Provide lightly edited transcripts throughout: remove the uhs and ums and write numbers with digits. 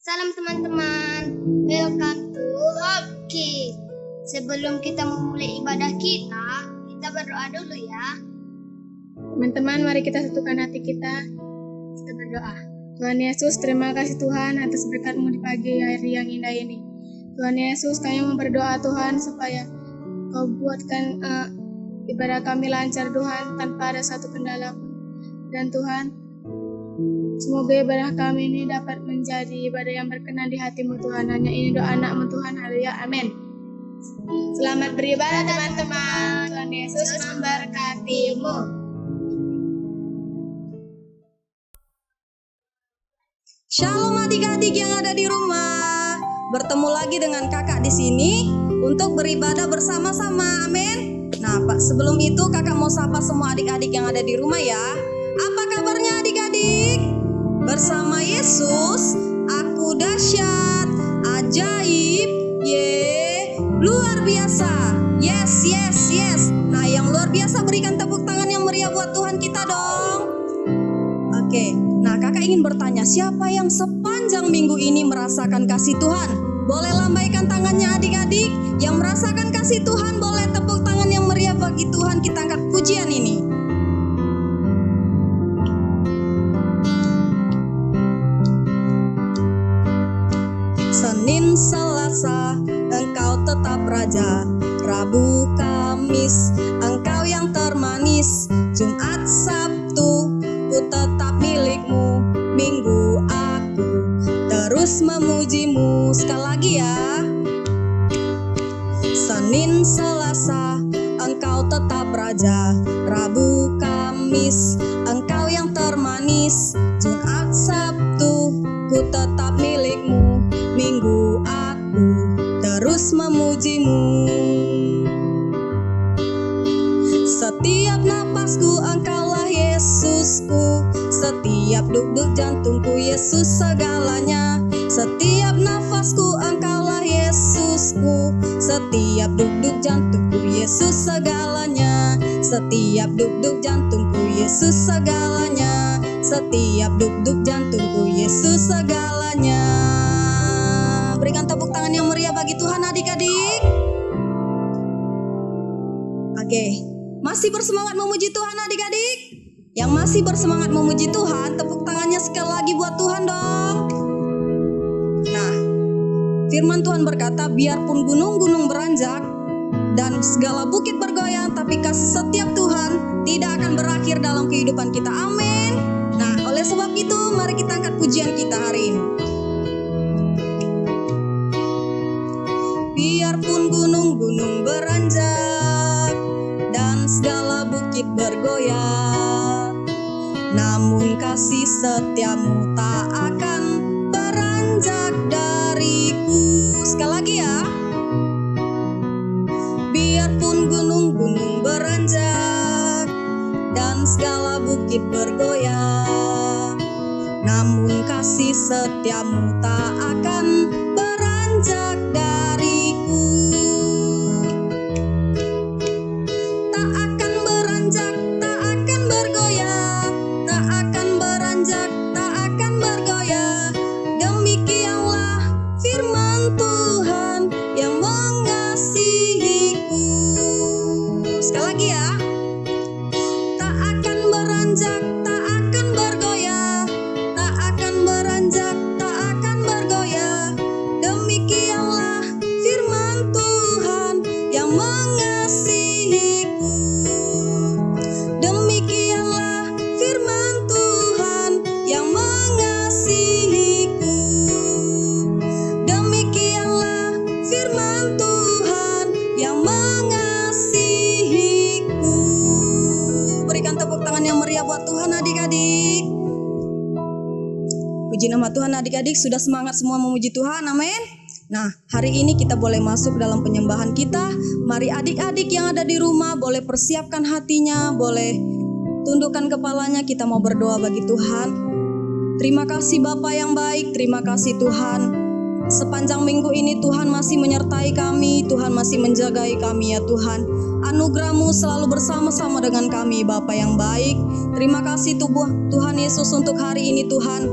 Salam teman-teman, welcome to Hope Kids. Sebelum kita memulai ibadah kita berdoa dulu ya. Teman-teman, mari kita satukan hati kita berdoa. Tuhan Yesus, terima kasih Tuhan atas berkat-Mu di pagi hari yang indah ini. Tuhan Yesus, kami mau berdoa Tuhan supaya Kau buatkan ibadah kami lancar Tuhan tanpa ada satu kendala pun. Dan Tuhan, semoga ibadah kami ini dapat menjadi ibadah yang berkenan di hati-Mu Tuhan. Hanya ini doa anak-Mu Tuhan. Haleluya. Amin. Selamat beribadah teman-teman. Tuhan Yesus memberkati-mu. Shalom adik-adik yang ada di rumah. Bertemu lagi dengan kakak di sini untuk beribadah bersama-sama. Amin. Nah, Pak, sebelum itu kakak mau sapa semua adik-adik yang ada di rumah ya. Apa kabarnya adik-adik? Bersama Yesus, aku dahsyat, ajaib, luar biasa. Yes. Nah, yang luar biasa berikan tepuk tangan yang meriah buat Tuhan kita dong. Oke, nah kakak ingin bertanya, siapa yang sepanjang minggu ini merasakan kasih Tuhan? Boleh lambaikan tangannya adik-adik. Yang merasakan kasih Tuhan boleh tepuk tangan yang meriah bagi Tuhan. Kita angkat pujian ini. Senin, Selasa, Engkau tetap Raja. Rabu, Kamis, Engkau yang termanis. Jumat, Sabtu, ku tetap milik-Mu. Minggu aku terus memuji-Mu. Sekali lagi ya. Senin, Selasa, Engkau tetap Raja. Rabu, Kamis, Engkau yang termanis. Jumat, Sabtu, ku tetap milik-Mu. Minggu aku terus memuji-Mu. Setiap napasku Engkaulah Yesusku. Setiap duk-duk jantungku Yesus segalanya. Setiap nafasku Engkaulah Yesusku. Setiap duk-duk jantungku Yesus segalanya. Setiap duk-duk jantungku Yesus segalanya. Setiap duk-duk jantungku Yesus segalanya. Berikan tepuk tangan yang meriah bagi Tuhan adik-adik. Oke, masih bersemangat memuji Tuhan adik-adik? Yang masih bersemangat memuji Tuhan, tepuk tangannya sekali lagi buat Tuhan dong. Nah, firman Tuhan berkata, biarpun gunung-gunung beranjak dan segala bukit bergoyang, tapi kasih setiap Tuhan tidak akan berakhir dalam kehidupan kita. Amin. Nah, oleh sebab itu, mari kita angkat pujian kita hari ini. Biarpun gunung-gunung beranjak dan segala bukit bergoyang, namun kasih setiamu tak akan beranjak dariku. Sekali lagi ya. Biarpun gunung-gunung beranjak dan segala bukit bergoyang, namun kasih setiamu tak akan beranjak dariku. Tak akan beranjak, tak akan bergoyang. Tak akan beranjak, tak akan bergoyang. Demikianlah firman Tuhan yang mengasihiku. Sekali lagi ya. Tak akan beranjak, tak akan bergoyang. Tak akan beranjak, tak akan bergoyang. Demikianlah firman Tuhan yang mengasihiku. Demikianlah firman Tuhan yang mengasihiku. Demikianlah firman Tuhan yang mengasihiku. Berikan tepuk tangan yang meriah buat Tuhan adik-adik. Puji nama Tuhan adik-adik, sudah semangat semua memuji Tuhan, amin. Nah, hari ini kita boleh masuk dalam penyembahan kita. Mari adik-adik yang ada di rumah boleh persiapkan hatinya, boleh tundukkan kepalanya, kita mau berdoa bagi Tuhan. Terima kasih Bapa yang baik, terima kasih Tuhan. Sepanjang minggu ini Tuhan masih menyertai kami, Tuhan masih menjagai kami ya Tuhan. Anugerah-Mu selalu bersama-sama dengan kami Bapa yang baik. Terima kasih Tuhan Yesus untuk hari ini Tuhan.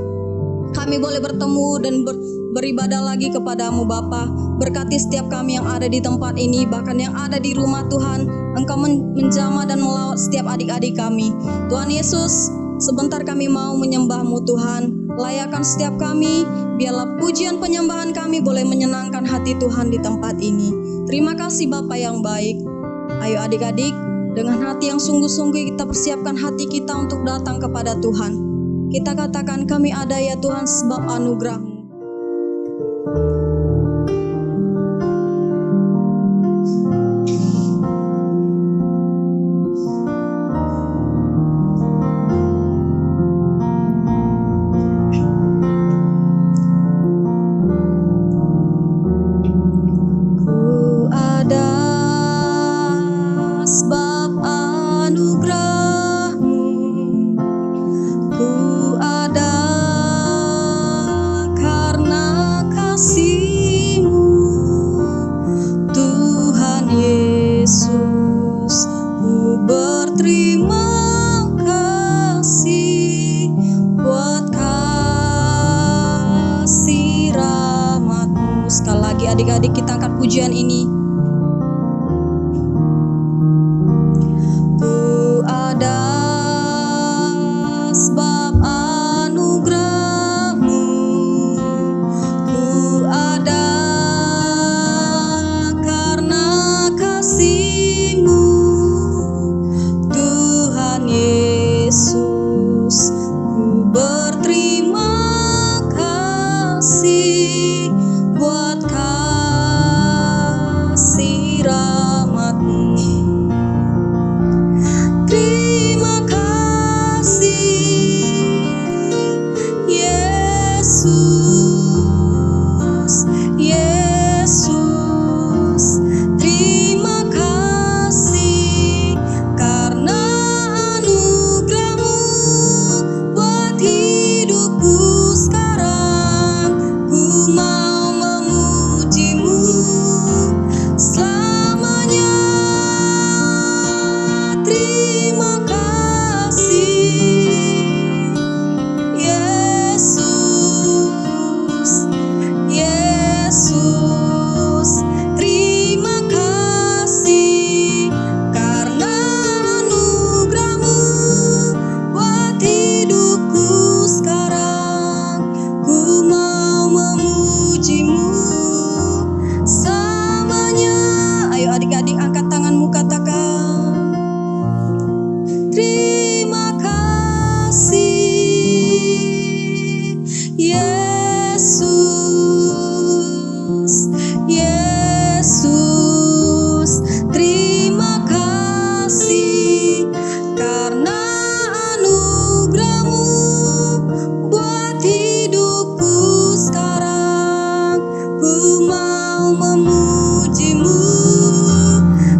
kami boleh bertemu dan beribadah lagi kepadamu Bapa. Berkati setiap kami yang ada di tempat ini, bahkan yang ada di rumah Tuhan. Engkau menjamah dan melawat setiap adik-adik kami. Tuhan Yesus, sebentar kami mau menyembah-Mu Tuhan. Layakan setiap kami, biarlah pujian penyembahan kami boleh menyenangkan hati Tuhan di tempat ini. Terima kasih Bapa yang baik. Ayo adik-adik, dengan hati yang sungguh-sungguh kita persiapkan hati kita untuk datang kepada Tuhan. Kita katakan, kami ada ya Tuhan sebab anugerah-Mu. Ku ada sebab anugerah-Mu. Ku ada karena kasih-Mu, Tuhan Yesus. Ku berterima kasih buat kasih rahmat-Mu. Sekali lagi adik-adik kita angkat pujian ini. Ku ada sebab anugerah-Mu. Ku ada karena kasih-Mu, Tuhan Yesus. Ku berterima kasih buat kasih rahmat-Mu. Terima kasih Yesus, Yesus. Terima kasih karena anugerah-Mu buat hidupku sekarang. Ku mau memuji-Mu selamanya. Terima kasih Yesus, Yesus. Terima kasih karena anugerah-Mu buat hidupku sekarang. Ku mau memuji-Mu selamanya. Ayo adik-adik angkat tanganmu, katakan, terima kasih Yesus, Yesus. Terima kasih karena anugerah-Mu buat hidupku sekarang. Ku mau memuji-Mu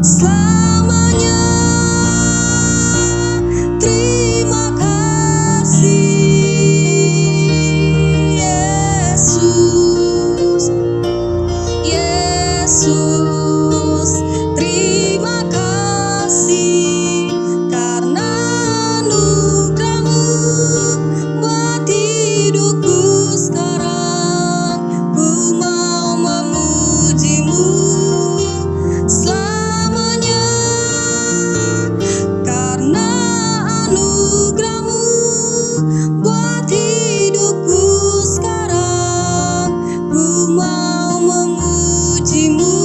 selamanya. Terima kasih Yesus, Yesus. Terima kasih karena anugerah-Mu buat hidupku sekarang. Ku mau memuji-Mu selamanya. Karena anugerah-Mu buat hidupku sekarang. Ku mau memuji-Mu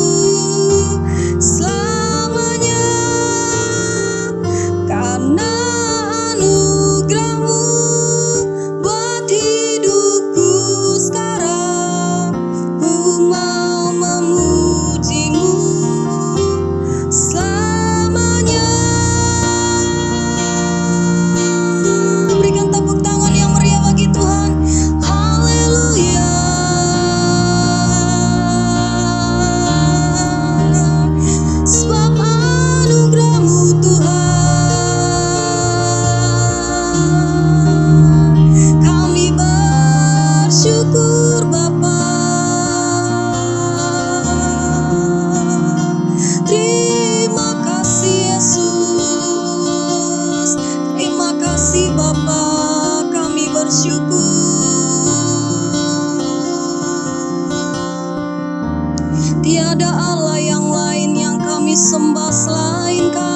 Tiada Allah yang lain yang kami sembah selain Kau,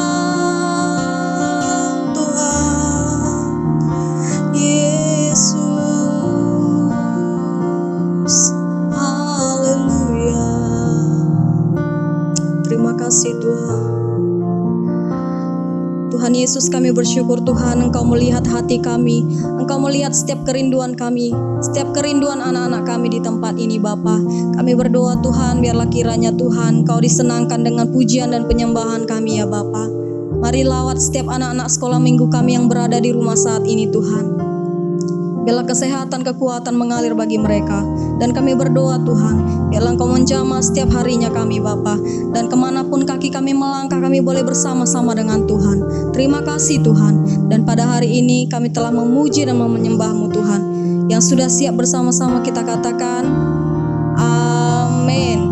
Tuhan Yesus. Haleluya. Terima kasih Tuhan. Tuhan Yesus, kami bersyukur Tuhan, Engkau melihat hati kami, Engkau melihat setiap kerinduan kami, setiap kerinduan anak-anak kami di tempat ini Bapa. Kami berdoa Tuhan, biarlah kiranya Tuhan Engkau disenangkan dengan pujian dan penyembahan kami ya Bapa. Mari lawat setiap anak-anak sekolah minggu kami yang berada di rumah saat ini Tuhan. Biarlah kesehatan, kekuatan mengalir bagi mereka. Dan kami berdoa Tuhan, biarlah Engkau menjamah setiap harinya kami Bapa. Dan kemanapun kaki kami melangkah, kami boleh bersama-sama dengan Tuhan. Terima kasih Tuhan. Dan pada hari ini kami telah memuji dan menyembah-Mu Tuhan. Yang sudah siap bersama-sama kita katakan, amin.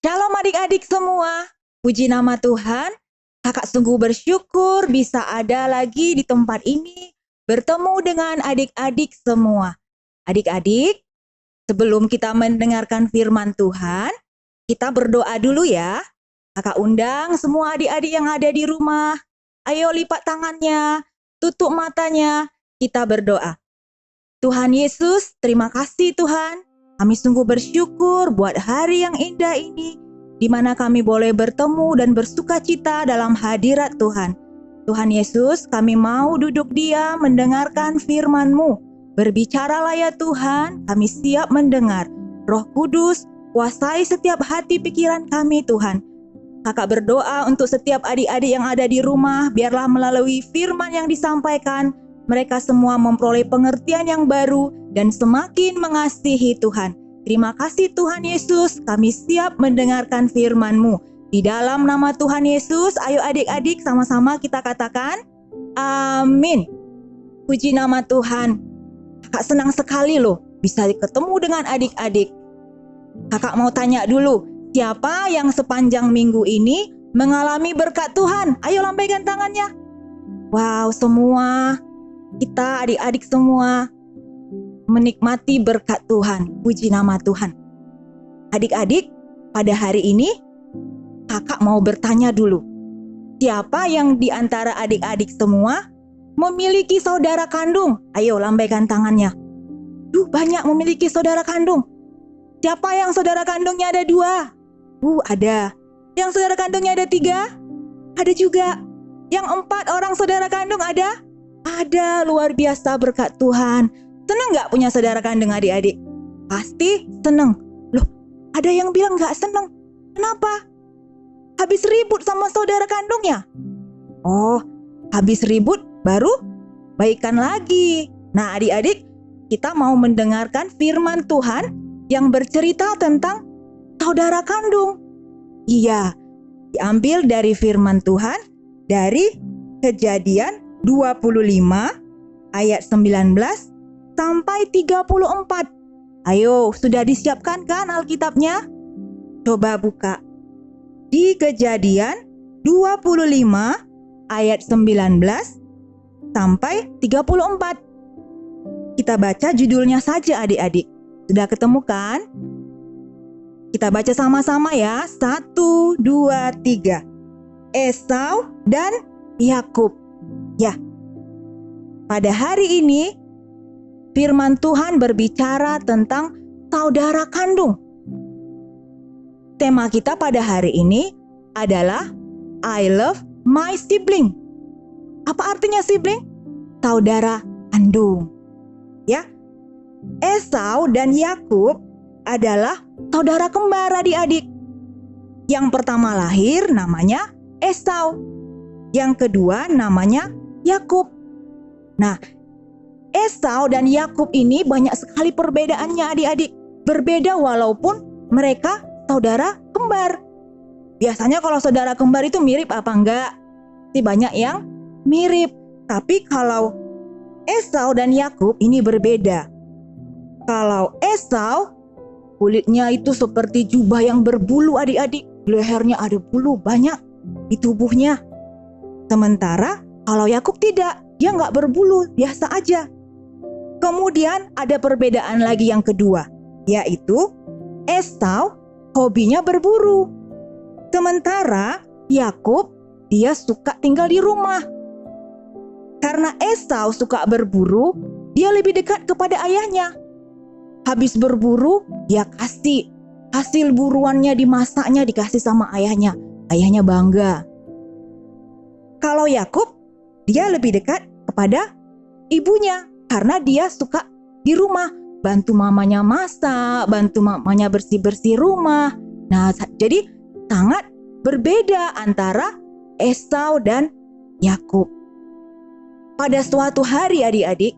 Shalom adik-adik semua. Puji nama Tuhan, kakak sungguh bersyukur bisa ada lagi di tempat ini bertemu dengan adik-adik semua. Adik-adik, sebelum kita mendengarkan firman Tuhan, kita berdoa dulu ya. Kakak undang semua adik-adik yang ada di rumah. Ayo lipat tangannya, tutup matanya, kita berdoa. Tuhan Yesus, terima kasih Tuhan. Kami sungguh bersyukur buat hari yang indah ini, di mana kami boleh bertemu dan bersukacita dalam hadirat Tuhan. Tuhan Yesus, kami mau duduk diam mendengarkan firman-Mu. Berbicaralah ya Tuhan, kami siap mendengar. Roh Kudus, kuasai setiap hati pikiran kami Tuhan. Kakak berdoa untuk setiap adik-adik yang ada di rumah, biarlah melalui firman yang disampaikan, mereka semua memperoleh pengertian yang baru dan semakin mengasihi Tuhan. Terima kasih Tuhan Yesus, kami siap mendengarkan firman-Mu. Di dalam nama Tuhan Yesus, ayo adik-adik sama-sama kita katakan, amin. Puji nama Tuhan. Kakak senang sekali loh bisa ketemu dengan adik-adik. Kakak mau tanya dulu, siapa yang sepanjang minggu ini mengalami berkat Tuhan? Ayo lambaikan tangannya. Wow, semua. Kita adik-adik semua menikmati berkat Tuhan. Puji nama Tuhan. Adik-adik, pada hari ini kakak mau bertanya dulu. Siapa yang di antara adik-adik semua memiliki saudara kandung? Ayo lambaikan tangannya. Duh, banyak memiliki saudara kandung. Siapa yang saudara kandungnya ada 2? Ada. Yang saudara kandungnya ada 3? Ada juga. Yang 4 orang saudara kandung ada? Ada. Luar biasa berkat Tuhan. Seneng gak punya saudara kandung adik-adik? Pasti seneng. Loh, ada yang bilang gak seneng. Kenapa? Habis ribut sama saudara kandungnya? Oh, habis ribut baru baikan lagi. Nah adik-adik, kita mau mendengarkan firman Tuhan yang bercerita tentang saudara kandung. Iya, diambil dari firman Tuhan dari Kejadian 25 ayat 19 sampai 34. Ayo, sudah disiapkan kan Alkitabnya? Coba buka. Di Kejadian 25 ayat 19 sampai 34. Kita baca judulnya saja adik-adik. Sudah ketemu kan? Kita baca sama-sama ya. 1, 2, 3. Esau dan Yakub. Ya. Pada hari ini firman Tuhan berbicara tentang saudara kandung. Tema kita pada hari ini adalah I love my sibling. Apa artinya sibling? Saudara kandung. Ya. Esau dan Yakub adalah saudara kembar adik-adik. Yang pertama lahir namanya Esau. Yang kedua namanya Yakub. Nah, Esau dan Yakub ini banyak sekali perbedaannya adik-adik. Berbeda walaupun mereka saudara kembar. Biasanya kalau saudara kembar itu mirip apa enggak? Pasti banyak yang mirip. Tapi kalau Esau dan Yakub ini berbeda. Kalau Esau, kulitnya itu seperti jubah yang berbulu adik-adik. Lehernya ada bulu banyak di tubuhnya. Sementara kalau Yakub tidak. dia nggak berbulu, biasa aja. Kemudian ada perbedaan lagi yang kedua, yaitu Esau hobinya berburu. Sementara Yakub dia suka tinggal di rumah. Karena Esau suka berburu, dia lebih dekat kepada ayahnya. Habis berburu, dia kasih hasil buruannya, dimasaknya, dikasih sama ayahnya. Ayahnya bangga. Kalau Yakub, dia lebih dekat kepada ibunya karena dia suka di rumah, bantu mamanya masak, bantu mamanya bersih-bersih rumah. Nah, jadi sangat berbeda antara Esau dan Yakub. Pada suatu hari adik-adik,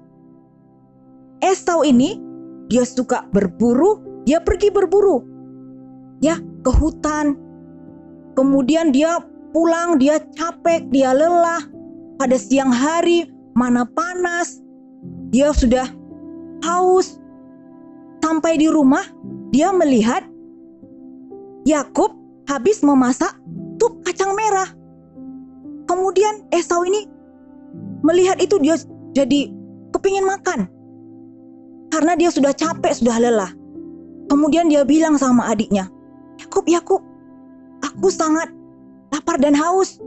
Esau ini dia suka berburu, dia pergi berburu. Ya, ke hutan. Kemudian dia pulang, dia capek, dia lelah. Pada siang hari, mana panas, dia sudah haus. Sampai di rumah, dia melihat Yakub habis memasak sup kacang merah. Kemudian Esau ini melihat itu, dia jadi kepingin makan. Karena dia sudah capek, sudah lelah. Kemudian dia bilang sama adiknya, Yakub, aku sangat lapar dan haus.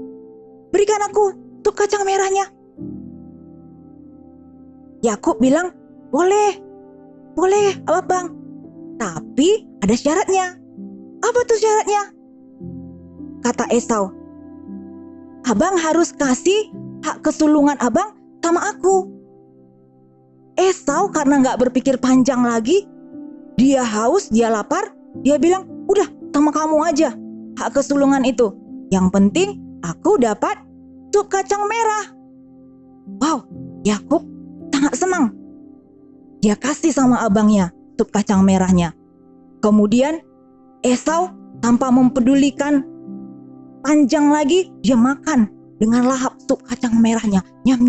Berikan aku sup kacang merahnya. Yakub bilang, boleh abang. Tapi ada syaratnya. Apa tuh syaratnya? Kata Esau, abang harus kasih hak kesulungan abang sama aku. Esau karena gak berpikir panjang lagi, dia haus, dia lapar, dia bilang, udah sama kamu aja hak kesulungan itu. Yang penting aku dapat sup kacang merah. Wow, Yakub sangat senang. Dia kasih sama abangnya sup kacang merahnya. Kemudian Esau tanpa mempedulikan panjang lagi, dia makan dengan lahap sup kacang merahnya. Nyam.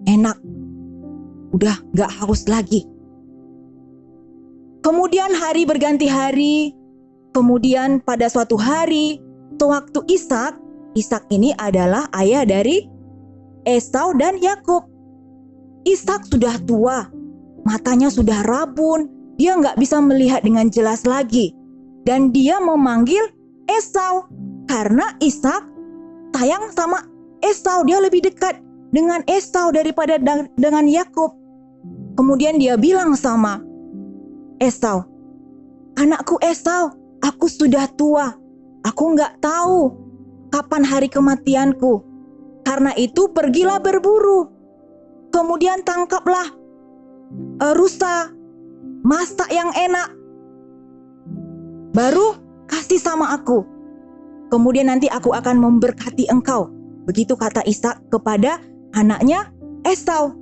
Enak. Udah gak haus lagi. Kemudian hari berganti hari. Kemudian pada suatu hari, sewaktu Ishak ini adalah ayah dari Esau dan Yakub. Ishak sudah tua, matanya sudah rabun, dia gak bisa melihat dengan jelas lagi. Dan dia memanggil Esau karena Ishak sayang sama Esau, dia lebih dekat dengan Esau daripada dengan Yakub. Kemudian dia bilang sama Esau, anakku Esau, aku sudah tua, aku gak tahu kapan hari kematianku. Karena itu pergilah berburu. Kemudian tangkaplah rusa, masak yang enak, baru kasih sama aku. Kemudian nanti aku akan memberkati engkau. Begitu kata Ishak kepada anaknya Esau.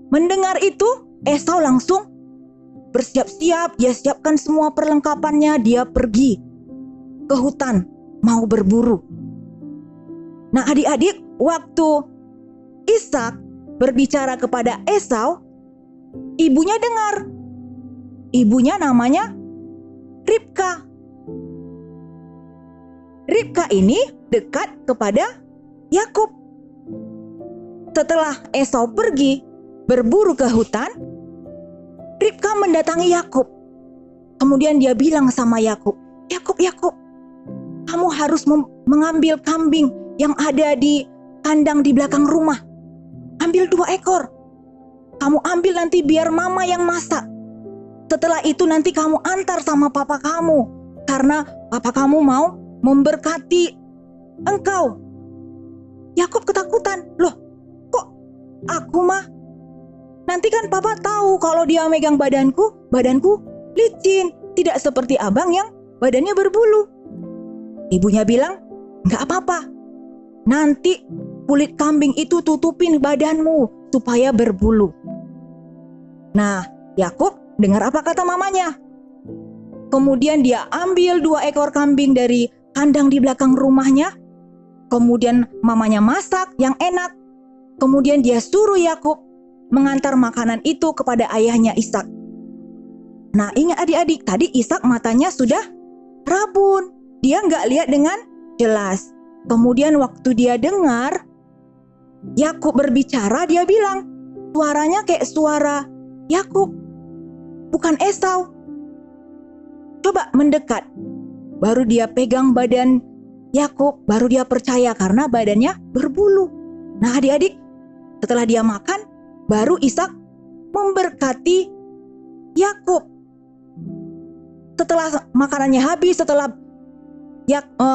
Mendengar itu, Esau langsung bersiap-siap, dia siapkan semua perlengkapannya, dia pergi ke hutan mau berburu. Nah adik-adik, waktu Ishak berbicara kepada Esau, ibunya dengar. Ibunya namanya Ribka. Ribka ini dekat kepada Yakub. Setelah Esau pergi berburu ke hutan, Ribka mendatangi Yakub. Kemudian dia bilang sama Yakub, Yakub, kamu harus mengambil kambing yang ada di kandang di belakang rumah. Ambil 2 ekor. Kamu ambil nanti biar mama yang masak. Setelah itu nanti kamu antar sama papa kamu, karena papa kamu mau memberkati engkau. Yakub ketakutan. Loh, kok aku mah? Nanti kan papa tahu kalau dia megang badanku licin, tidak seperti abang yang badannya berbulu. Ibunya bilang, nggak apa-apa. Nanti kulit kambing itu tutupin badanmu supaya berbulu. Nah, Yakub dengar apa kata mamanya. Kemudian dia ambil 2 ekor kambing dari kandang di belakang rumahnya. Kemudian mamanya masak yang enak. Kemudian dia suruh Yakub mengantar makanan itu kepada ayahnya Ishak. Nah ingat adik-adik, tadi Ishak matanya sudah rabun. Dia nggak lihat dengan jelas. Kemudian waktu dia dengar Yakub berbicara, dia bilang, suaranya kayak suara Yakub, bukan Esau. Coba mendekat, baru dia pegang badan Yakub, baru dia percaya karena badannya berbulu. Nah adik-adik, setelah dia makan, baru Ishak memberkati Yakub. Setelah makanannya habis, setelah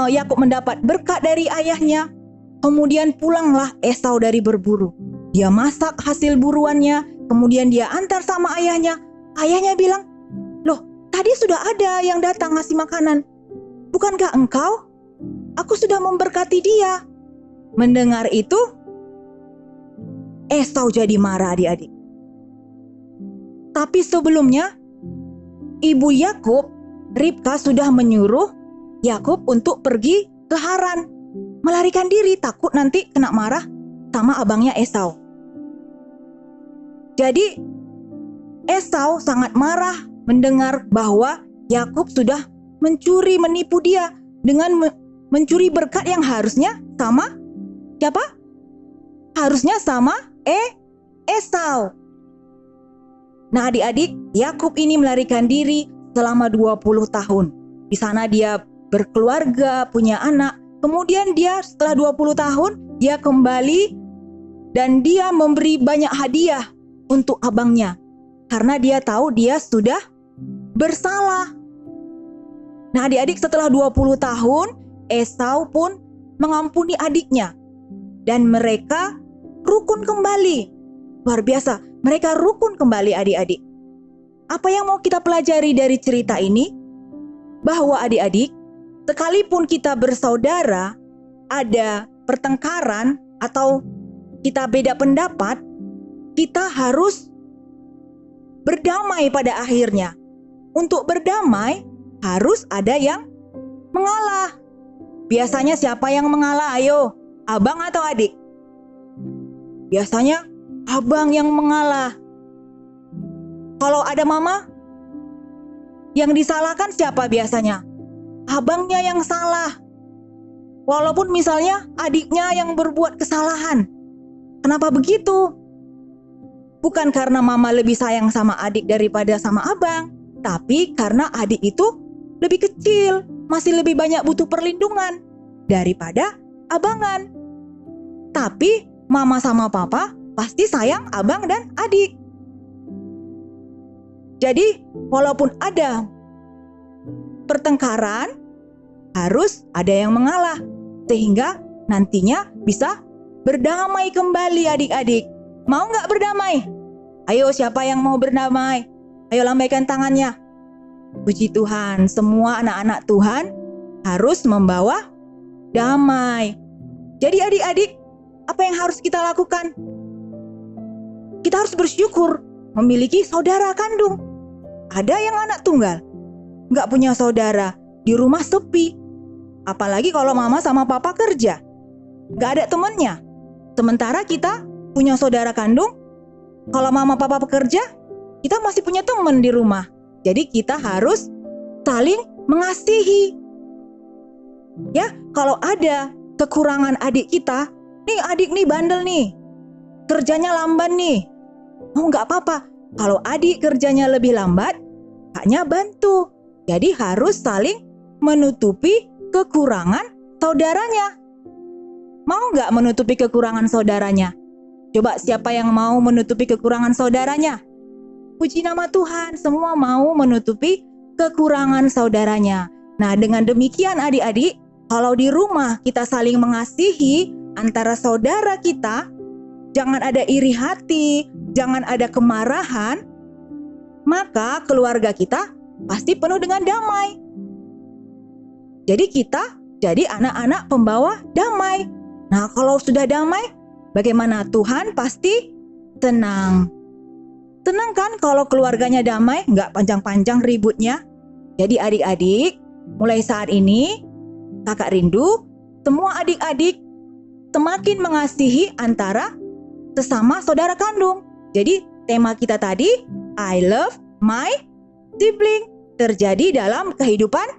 Yakub mendapat berkat dari ayahnya, kemudian pulanglah Esau dari berburu. Dia masak hasil buruannya, kemudian dia antar sama ayahnya. Ayahnya bilang, loh tadi sudah ada yang datang ngasih makanan. Bukankah engkau? Aku sudah memberkati dia. Mendengar itu, Esau jadi marah adik-adik. Tapi sebelumnya, ibu Yakub, Ribka sudah menyuruh Yakub untuk pergi ke Haran, melarikan diri takut nanti kena marah sama abangnya Esau. Jadi Esau sangat marah mendengar bahwa Yakub sudah mencuri, menipu dia dengan mencuri berkat yang harusnya sama siapa? Harusnya sama Esau. Nah adik-adik, Yakub ini melarikan diri selama 20 tahun. Di sana dia berkeluarga, punya anak. Kemudian dia setelah 20 tahun, dia kembali dan dia memberi banyak hadiah untuk abangnya. Karena dia tahu dia sudah bersalah. Nah adik-adik, setelah 20 tahun, Esau pun mengampuni adiknya. Dan mereka rukun kembali. Luar biasa, mereka rukun kembali adik-adik. Apa yang mau kita pelajari dari cerita ini? Bahwa adik-adik, sekalipun kita bersaudara, ada pertengkaran atau kita beda pendapat, kita harus berdamai pada akhirnya. Untuk berdamai, harus ada yang mengalah. Biasanya siapa yang mengalah? Ayo, abang atau adik? Biasanya abang yang mengalah. Kalau ada mama, yang disalahkan siapa biasanya? Abangnya yang salah. Walaupun misalnya adiknya yang berbuat kesalahan. Kenapa begitu? Bukan karena mama lebih sayang sama adik daripada sama abang, tapi karena adik itu lebih kecil, masih lebih banyak butuh perlindungan daripada abangan. Tapi mama sama papa pasti sayang abang dan adik. Jadi walaupun ada pertengkaran, harus ada yang mengalah sehingga nantinya bisa berdamai kembali adik-adik. Mau nggak berdamai? Ayo, siapa yang mau berdamai? Ayo lambaikan tangannya. Puji Tuhan, semua anak-anak Tuhan harus membawa damai. Jadi adik-adik, apa yang harus kita lakukan? Kita harus bersyukur memiliki saudara kandung. Ada yang anak tunggal, nggak punya saudara, di rumah sepi. Apalagi kalau mama sama papa kerja, nggak ada temennya. Sementara kita punya saudara kandung, kalau mama papa bekerja, kita masih punya teman di rumah. Jadi kita harus saling mengasihi. Ya, kalau ada kekurangan adik kita, nih adik nih bandel nih, kerjanya lamban nih. Oh nggak apa-apa, kalau adik kerjanya lebih lambat, kakaknya bantu. Jadi harus saling menutupi kekurangan saudaranya. Mau nggak menutupi kekurangan saudaranya? Coba siapa yang mau menutupi kekurangan saudaranya? Puji nama Tuhan, semua mau menutupi kekurangan saudaranya. Nah dengan demikian adik-adik, kalau di rumah kita saling mengasihi antara saudara kita, jangan ada iri hati, jangan ada kemarahan, maka keluarga kita pasti penuh dengan damai. Jadi kita jadi anak-anak pembawa damai. Nah kalau sudah damai, bagaimana? Tuhan pasti tenang. Tenang kan kalau keluarganya damai, nggak panjang-panjang ributnya. Jadi adik-adik, mulai saat ini kakak rindu semua adik-adik semakin mengasihi antara sesama saudara kandung. Jadi tema kita tadi, I love my sibling, terjadi dalam kehidupan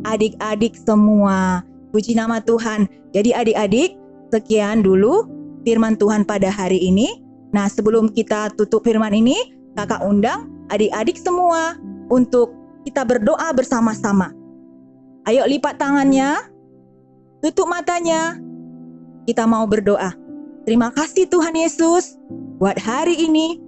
adik-adik semua. Puji nama Tuhan. Jadi adik-adik, sekian dulu firman Tuhan pada hari ini. Nah, sebelum kita tutup firman ini, kakak undang adik-adik semua untuk kita berdoa bersama-sama. Ayo lipat tangannya, tutup matanya, kita mau berdoa. Terima kasih Tuhan Yesus, buat hari ini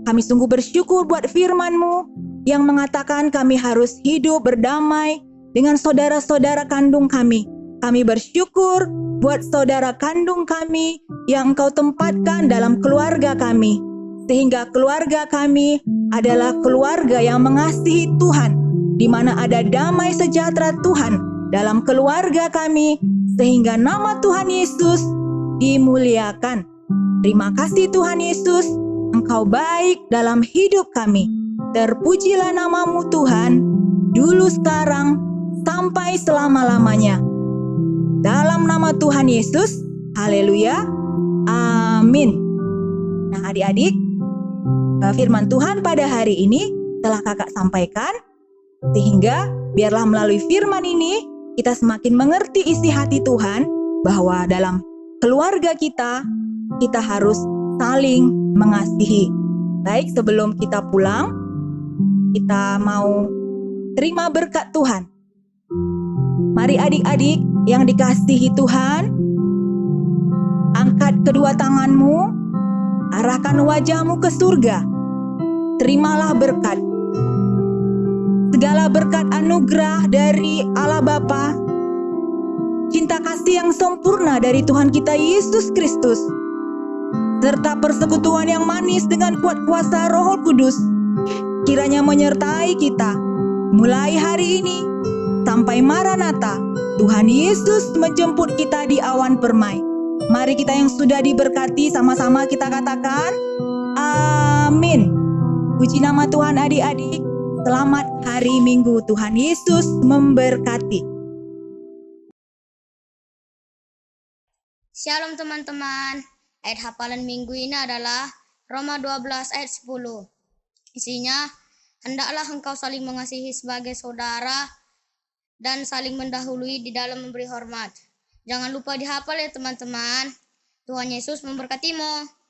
kami sungguh bersyukur buat firman-Mu yang mengatakan kami harus hidup berdamai dengan saudara-saudara kandung kami. Kami bersyukur buat saudara kandung kami yang Engkau tempatkan dalam keluarga kami, sehingga keluarga kami adalah keluarga yang mengasihi Tuhan, di mana ada damai sejahtera Tuhan dalam keluarga kami, sehingga nama Tuhan Yesus dimuliakan. Terima kasih Tuhan Yesus, Engkau baik dalam hidup kami. Terpujilah nama-Mu Tuhan, dulu sekarang sampai selama-lamanya. Dalam nama Tuhan Yesus, haleluya, amin. Nah adik-adik, firman Tuhan pada hari ini telah kakak sampaikan, sehingga biarlah melalui firman ini kita semakin mengerti isi hati Tuhan, bahwa dalam keluarga kita harus saling mengasihi. Baik, sebelum kita pulang, kita mau terima berkat Tuhan. Mari adik-adik yang dikasihi Tuhan, angkat kedua tanganmu, arahkan wajahmu ke surga. Terimalah berkat. Segala berkat anugerah dari Allah Bapa, cinta kasih yang sempurna dari Tuhan kita Yesus Kristus, serta persekutuan yang manis dengan kuat kuasa Roh Kudus, kiranya menyertai kita mulai hari ini sampai Maranatha. Tuhan Yesus menjemput kita di awan permai. Mari kita yang sudah diberkati sama-sama kita katakan amin. Puji nama Tuhan adik-adik. Selamat hari Minggu. Tuhan Yesus memberkati. Shalom teman-teman. Ayat hafalan minggu ini adalah Roma 12 ayat 10. Isinya, hendaklah engkau saling mengasihi sebagai saudara dan saling mendahului di dalam memberi hormat. Jangan lupa dihafal ya teman-teman. Tuhan Yesus memberkatimu.